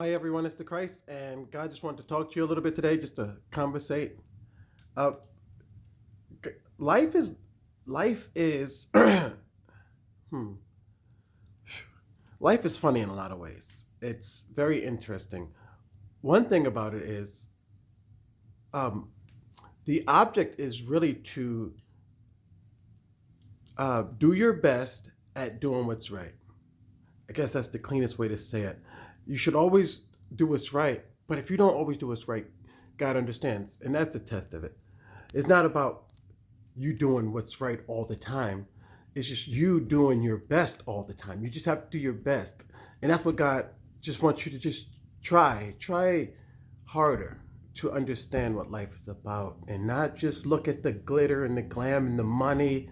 Hi everyone, it's the Christ, and God just wanted to talk to you a little bit today, just to conversate. Uh, life is, life is, hmm, life is funny in a lot of ways. It's very interesting. One thing about it is, um, the object is really to do your best at doing what's right. I guess that's the cleanest way to say it. You should always do what's right, but if you don't always do what's right, God understands, and that's the test of it. It's not about you doing what's right all the time. It's just you doing your best all the time. You just have to do your best. And that's what God just wants you to just try harder to understand what life is about and not just look at the glitter and the glam and the money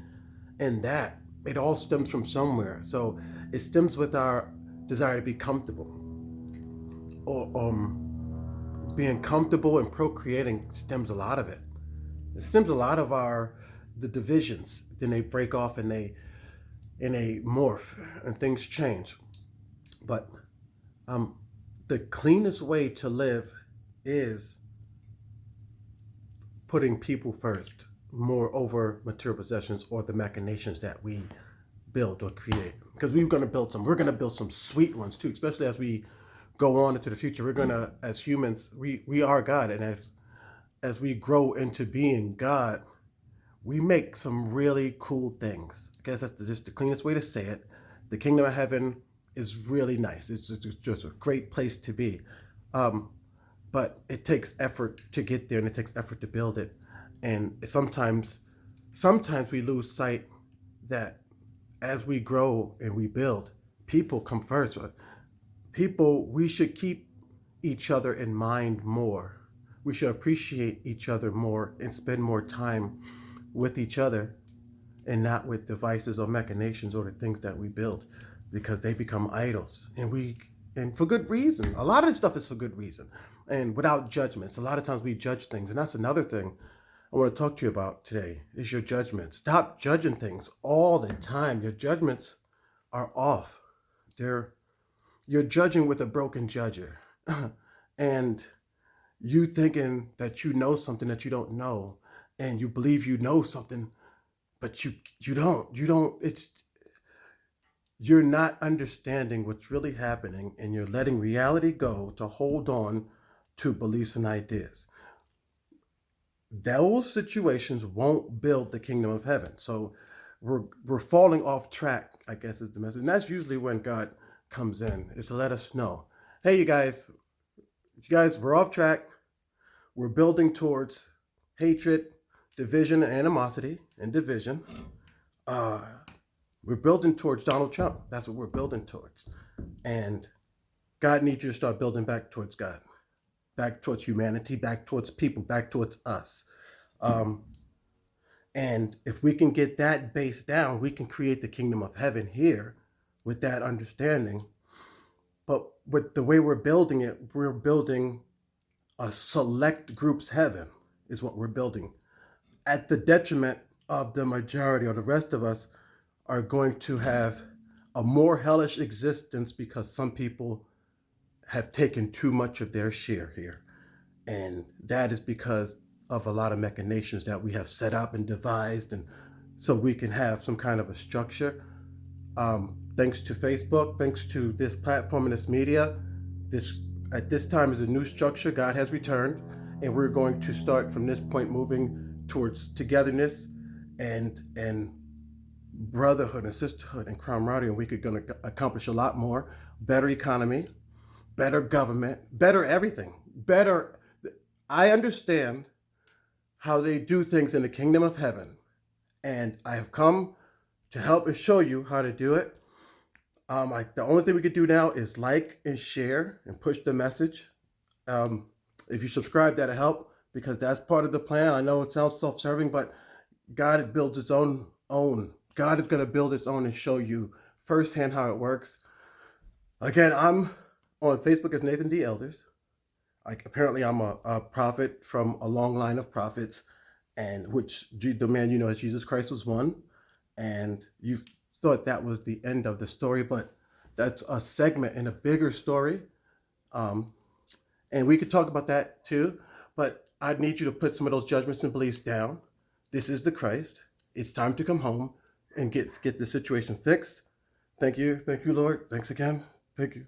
and that. It all stems from somewhere. So it stems with our desire to be comfortable or being comfortable and procreating stems a lot of it. It stems a lot of our the divisions. Then they break off and they morph and things change. But um, the cleanest way to live is putting people first, more over material possessions or the machinations that we build or create. Because we're gonna build some sweet ones too, especially as we go on into the future. We're gonna, as humans, we are God, and as we grow into being God, we make some really cool things. I guess that's just the cleanest way to say it. The kingdom of heaven is really nice. It's just a great place to be. Um, but it takes effort to get there and it takes effort to build it. And sometimes we lose sight that as we grow and we build, people come first. People, we should keep each other in mind more. We should appreciate each other more and spend more time with each other and not with devices or machinations or the things that we build because they become idols and for good reason. A lot of this stuff is for good reason and without judgments. A lot of times we judge things, and that's another thing I want to talk to you about today is your judgment. Stop judging things all the time. Your judgments are off. They're You're judging with a broken judger. And you thinking that you know something that you don't know, and you believe you know something, but you don't. You're not understanding what's really happening, and you're letting reality go to hold on to beliefs and ideas. Those situations won't build the kingdom of heaven. So we're falling off track, I guess, is the message. And that's usually when God comes in, is to let us know, hey, you guys, we're off track. We're building towards hatred, division, and animosity and division. Uh, we're building towards Donald Trump. That's what we're building towards. And God needs you to start building back towards God, back towards humanity, back towards people, back towards us. Um, and if we can get that base down, we can create the kingdom of heaven here with that understanding. But with the way we're building it, we're building a select group's heaven, is what we're building, at the detriment of the majority, or the rest of us are going to have a more hellish existence because some people have taken too much of their share here. And that is because of a lot of machinations that we have set up and devised, and so we can have some kind of a structure. Thanks to Facebook, thanks to this platform and this media, this at this time is a new structure. God has returned, and we're going to start from this point, moving towards togetherness and brotherhood and sisterhood and camaraderie, and we could going to accomplish a lot more. Better economy, better government, better everything, better. I understand how they do things in the kingdom of heaven, and I have come to help and show you how to do it. The only thing we could do now is like and share and push the message. Um, if you subscribe, that'll help because that's part of the plan. I know it sounds self-serving, but God builds its own. God is going to build its own and show you firsthand how it works. Again, I'm on Facebook as Nathan D. Elders. Apparently, I'm a prophet from a long line of prophets, and which the man you know as Jesus Christ was one. And you thought that was the end of the story, but that's a segment in a bigger story And we could talk about that too, but I need you to put some of those judgments and beliefs down. This is the Christ. It's time to come home and get the situation fixed. Thank you, Lord. Thanks again. Thank you.